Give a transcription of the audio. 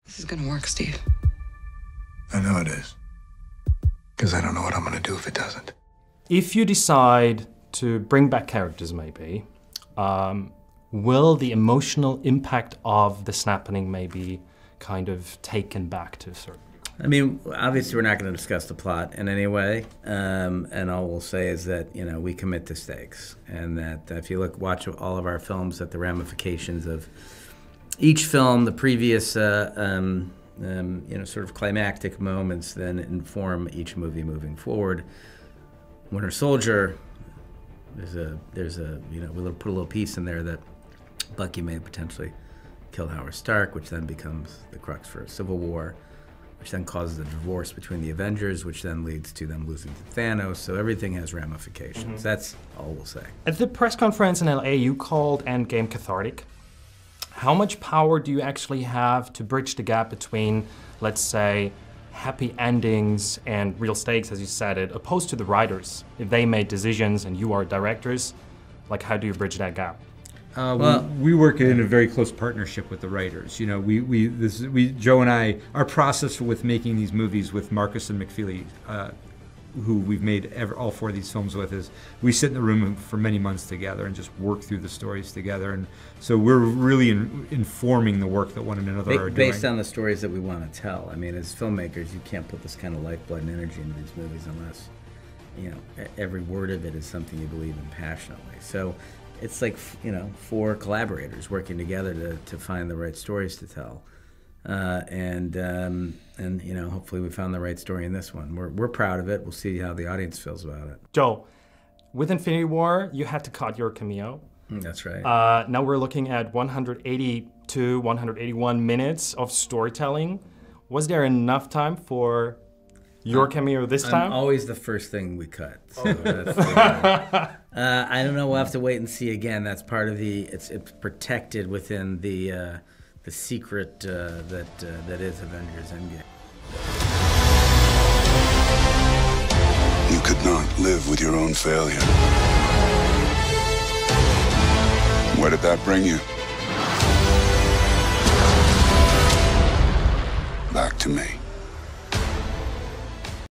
This is gonna work, Steve. I know it is. Because I don't know what I'm gonna do if it doesn't. If you decide to bring back characters, maybe, will the emotional impact of the snapping maybe kind of taken back to a certain... I mean, obviously we're not going to discuss the plot in any way, and all we'll say is that, you know, we commit to stakes, and that if you watch all of our films, that the ramifications of each film, the previous, you know, sort of climactic moments then inform each movie moving forward. Winter Soldier, there's a, you know, we'll put a little piece in there that Bucky may potentially kill Howard Stark, which then becomes the crux for Civil War, which then causes a divorce between the Avengers, which then leads to them losing to Thanos. So everything has ramifications. That's all we'll say. At the press conference in LA, you called Endgame cathartic. How much power do you actually have to bridge the gap between, let's say, happy endings and real stakes, as you said it, opposed to the writers? If they made decisions and you are directors, like, how do you bridge that gap? We work in a very close partnership with the writers. You know, Joe and I, our process with making these movies with Marcus and McFeely, who we've made all four of these films with, is we sit in the room for many months together and just work through the stories together. And so we're really informing the work that one another are doing. Based on the stories that we want to tell. I mean, as filmmakers, you can't put this kind of lifeblood and energy into these movies unless, you know, every word of it is something you believe in passionately. So it's like, you know, four collaborators working together to find the right stories to tell. And you know, hopefully we found the right story in this one. We're proud of it. We'll see how the audience feels about it. Joe, with Infinity War, you had to cut your cameo. That's right. Now we're looking at 182, 181 minutes of storytelling. Was there enough time for your cameo this time? I'm always the first thing we cut. So that's, I don't know. We'll have to wait and see again. That's part of the. It's protected within the secret that is Avengers Endgame. You could not live with your own failure. Where did that bring you? Back to me.